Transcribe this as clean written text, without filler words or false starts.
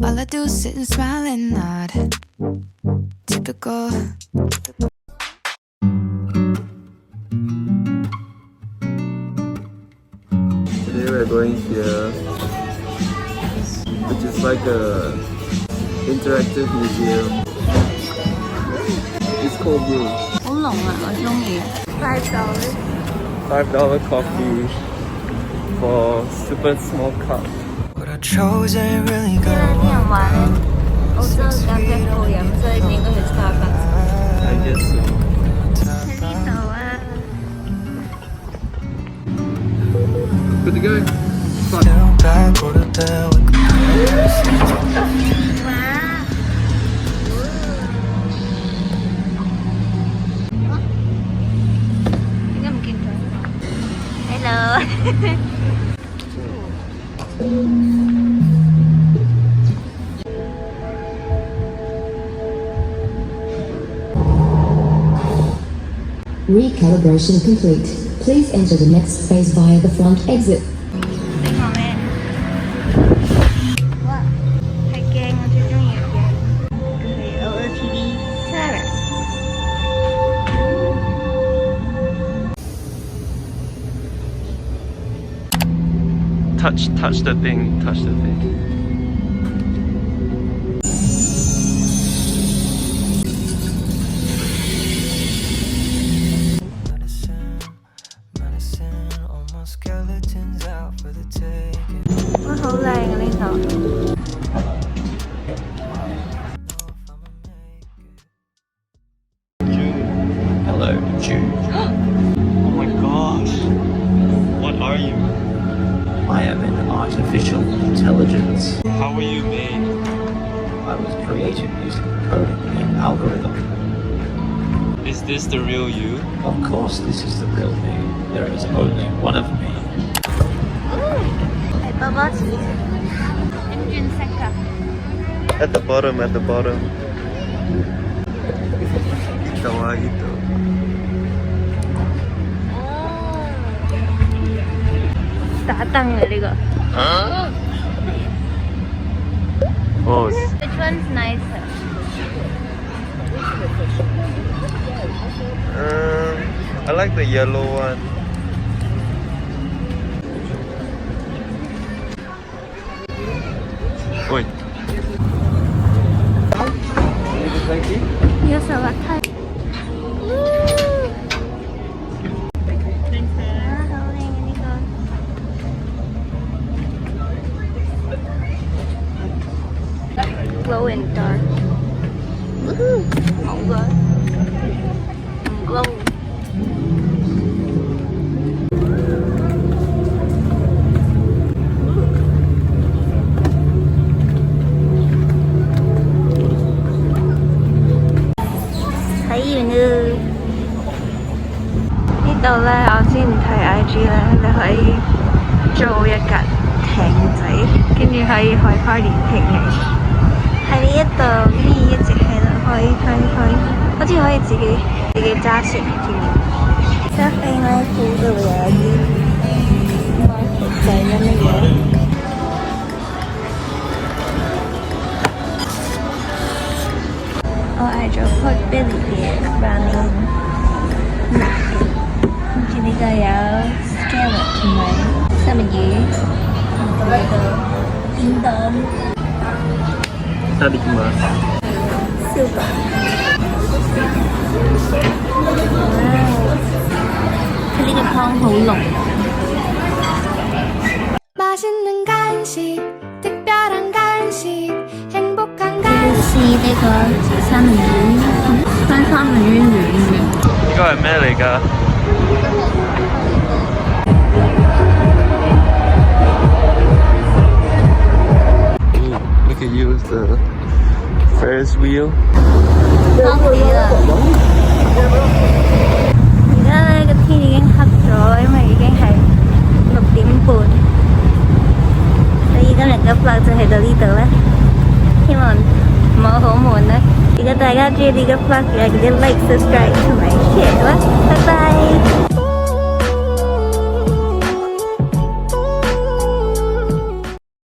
All I do is sit and smile and nod. Typical. Today we're going here, which is like a interactive museum. It's cold brew. 好濃啊，我中意。$5 coffee for super small cup. 今日啲人話澳洲咖啡好飲，所以應該去 Starbucks。I guess so. 喺呢度啊！ Good to go. 哇！點解唔見咗 ？Hello 。Recalibration complete. Please enter the next phase via the front exit. 你講咩？哇！係鏡，我最中意嘅鏡。佢係 OLED Terrace。Touch the thing. Touch the thing. Skeletons out for the taking. 哇，好靚啊呢度！ Hello, Jude. Oh my gosh. What are you? I am an artificial intelligence. How were you made? I was created using coding and algorithm. Is this the real you? Of course, this is the real me. There is only one of me. 係波波池，點轉色㗎？ At the bottom. Kawaii though. 打燈嘅呢個。Oh. Which one's nicer? I like the yellow one. Wait. Thank you. 有手滑梯。啊，好靚嘅呢個。Glow in dark。好㗎。唔 glow。睇完啦！呢度咧，我之前睇 IG 咧，你可以租一架艇仔，跟住可以開 party picnic。喺呢一度，跟住一直喺度開，好似可以自己揸船添。Surfing 咧，附度會有啲仔咁嘅嘢。我嗌咗 Pork Belly 嘅 ramen，跟住呢個有 scallop 同埋三文魚，同埋呢個叮當。Silver。佢呢個湯好濃。맛있는 간식, 특별한 간식, 행복한 간식. 試呢個三文魚，生三文魚軟嘅。呢個係咩嚟㗎？ Look at you with the Ferris wheel. 開始啦！而家咧個天已經黑咗，因為已經係6點半。所以今日嘅 vlog 就去到呢度咧，希望唔好好悶啦。如果大家中意呢個 vlog 嘅，記得 like、subscribe 同埋 share 啦，拜拜。